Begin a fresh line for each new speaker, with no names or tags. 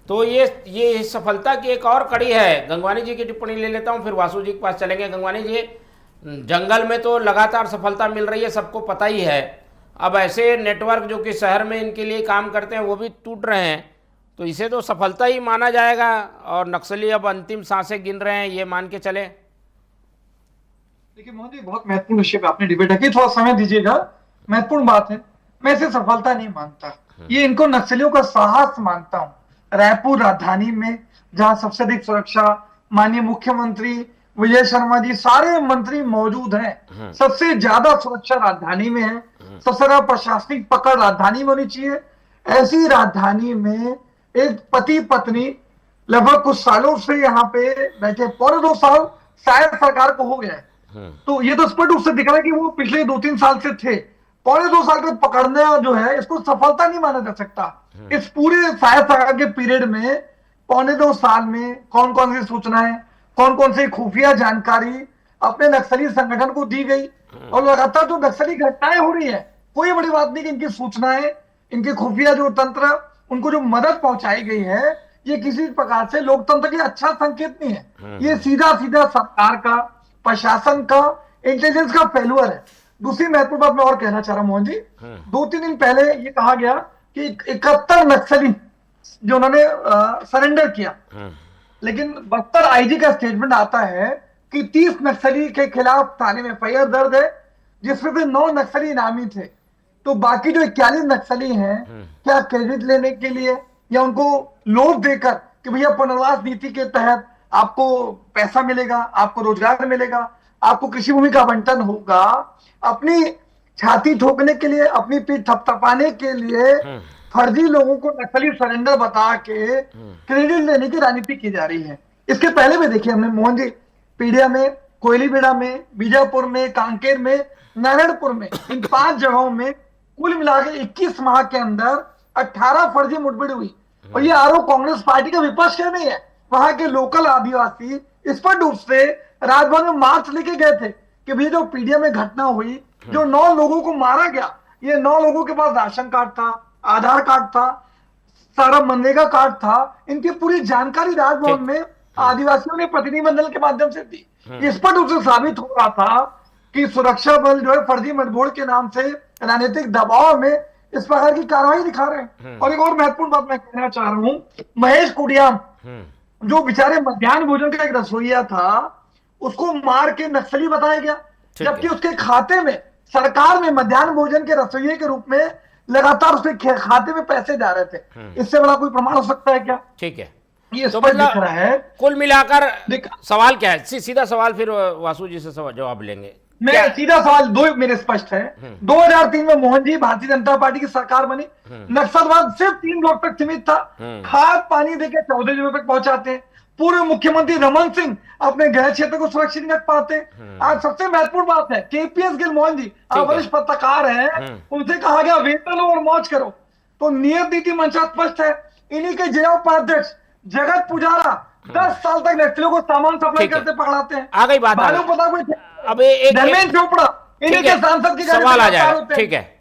तो ये सफलता की एक और कड़ी है। गंगवानी जी की टिप्पणी ले लेता हूँ, फिर वासु जी के पास चलेंगे। गंगवानी जी, जंगल में तो लगातार सफलता मिल रही है, सबको पता ही है। अब ऐसे नेटवर्क जो कि शहर में इनके लिए काम करते हैं वो भी टूट रहे हैं, तो इसे तो सफलता ही माना जाएगा। और नक्सली अब अंतिम सांसें गिन रहे हैं, ये मान के चले।
देखिए मोहन जी, बहुत महत्वपूर्ण विषय पे आपने डिबेट है, थोड़ा समय दीजिएगा। महत्वपूर्ण बात है। मैं इसे सफलता नहीं मानता, ये इनको नक्सलियों का साहस मानता हूं। रायपुर राजधानी में जहां सबसे अधिक सुरक्षा, माननीय मुख्यमंत्री विजय शर्मा जी सारे मंत्री मौजूद हैं, सबसे ज्यादा सुरक्षा राजधानी में है, सबसे ज्यादा प्रशासनिक पकड़ राजधानी में होनी चाहिए। ऐसी राजधानी में एक पति पत्नी लगभग कुछ सालों से यहाँ पे बैठे, पौने 2 साल शायद सरकार को हो गया है, तो ये तो स्पष्ट रूप से दिख रहा है कि वो पिछले 2-3 साल से थे। पौने 2 साल का पकड़ना जो है, इसको सफलता नहीं माना जा सकता। इस पूरे शायद सरकार के पीरियड में पौने 2 साल में कौन कौन सी सूचनाएं, कौन कौन सी खुफिया जानकारी अपने नक्सली संगठन को दी गई, और लगातार जो नक्सली घटनाएं हो रही है, कोई बड़ी बात नहीं कि इनकी सूचनाएं, इनके खुफिया जो तंत्र, उनको जो मदद पहुंचाई गई है, ये किसी प्रकार से लोकतंत्र के अच्छा संकेत नहीं है। ये सीधा सीधा सरकार का, प्रशासन का, इंटेलिजेंस का फेल्यूर है। दूसरी महत्वपूर्ण बात मैं और कहना चाह रहा हूं मोहन जी, 2-3 दिन पहले ये कहा गया कि 71 नक्सली जो उन्होंने सरेंडर किया, लेकिन बस्तर आईजी का स्टेटमेंट आता है कि 30 नक्सली के खिलाफ थाने में एफआईआर दर्ज है, जिसमें से 9 नक्सली इनामी थे। तो बाकी जो 41 नक्सली हैं, क्या क्रेडिट लेने के लिए या उनको लोभ देकर कि भैया पुनर्वास नीति के तहत आपको पैसा मिलेगा, आपको रोजगार मिलेगा, आपको कृषि भूमि का आवंटन होगा, अपनी छाती ठोकने के लिए, अपनी पीठ थपथपाने के लिए फर्जी लोगों को नकली सरेंडर बता के क्रेडिट लेने की राजनीति की जा रही है। इसके पहले भी देखिए हमने मोहन जी, पीडिया में, कोयलीबेड़ा में, बीजापुर में, कांकेर में, नारायणपुर में, इन 5 जगहों में कुल मिलाकर 21 माह के अंदर 18 फर्जी मुठभेड़ हुई। और ये आरोप कांग्रेस पार्टी का विपक्ष का नहीं है, वहां के लोकल आदिवासी स्पष्ट रूप से राजभवन में मार्च लेके गए थे कि भैया जो पीडिया में घटना हुई, जो 9 लोगों को मारा गया, ये 9 लोगों के पास राशन कार्ड था, आधार कार्ड था, सारा मनरेगा कार्ड था, इनकी पूरी जानकारी राजभवन में आदिवासियों ने प्रतिनिधिमंडल के माध्यम से दी। स्पष्ट रूप से साबित हो रहा था कि सुरक्षा बल जो है फर्जी मुठभेड़ के नाम से राजनीतिक दबाव में इस प्रकार की कार्रवाई दिखा रहे हैं। और एक और महत्वपूर्ण बात मैं कहना चाह रहा हूं, महेश कुडियाम जो बेचारे मध्याह्न भोजन का एक रसोईया था, उसको मार के नक्सली बताया गया, जबकि उसके खाते में, सरकार में मध्याह्न भोजन के रसोइये के रूप में लगातार उसके खाते में पैसे जा रहे थे। इससे बड़ा कोई प्रमाण हो सकता है क्या?
ठीक है,
ये
तो
स्पष्ट दिख रहा है।
कुल मिलाकर सवाल क्या है? सीधा सवाल, फिर वासु जी से जवाब लेंगे।
मैं सीधा सवाल, 2 मेरे स्पष्ट है। 2003 में मोहन जी भारतीय जनता पार्टी की सरकार बनी, नक्सलवाद सिर्फ 3 लोग तक सीमित था, खाद पानी देकर 14 जगहों तक पहुंचाते हैं। पूर्व मुख्यमंत्री रमन सिंह अपने गृह क्षेत्र को सुरक्षित नहीं रख पाते। आज सबसे महत्वपूर्ण बात है, केपीएस गिल मोहन जी, आप वरिष्ठ पत्रकार हैं, उनसे कहा गया वेतन लो और मौज करो, तो नियत नीति मंशा स्पष्ट है। इन्हीं के जिला उपाध्यक्ष जगत पुजारा 10 साल तक नक्सलियों को सामान सप्लाई करते पकड़ाते हैं।
आ गई बात,
भानु पता कोई,
अब एक
धर्मेंद्र चोपड़ा इन्हीं के सांसद की
सवाल आ जाएगा। ठीक है,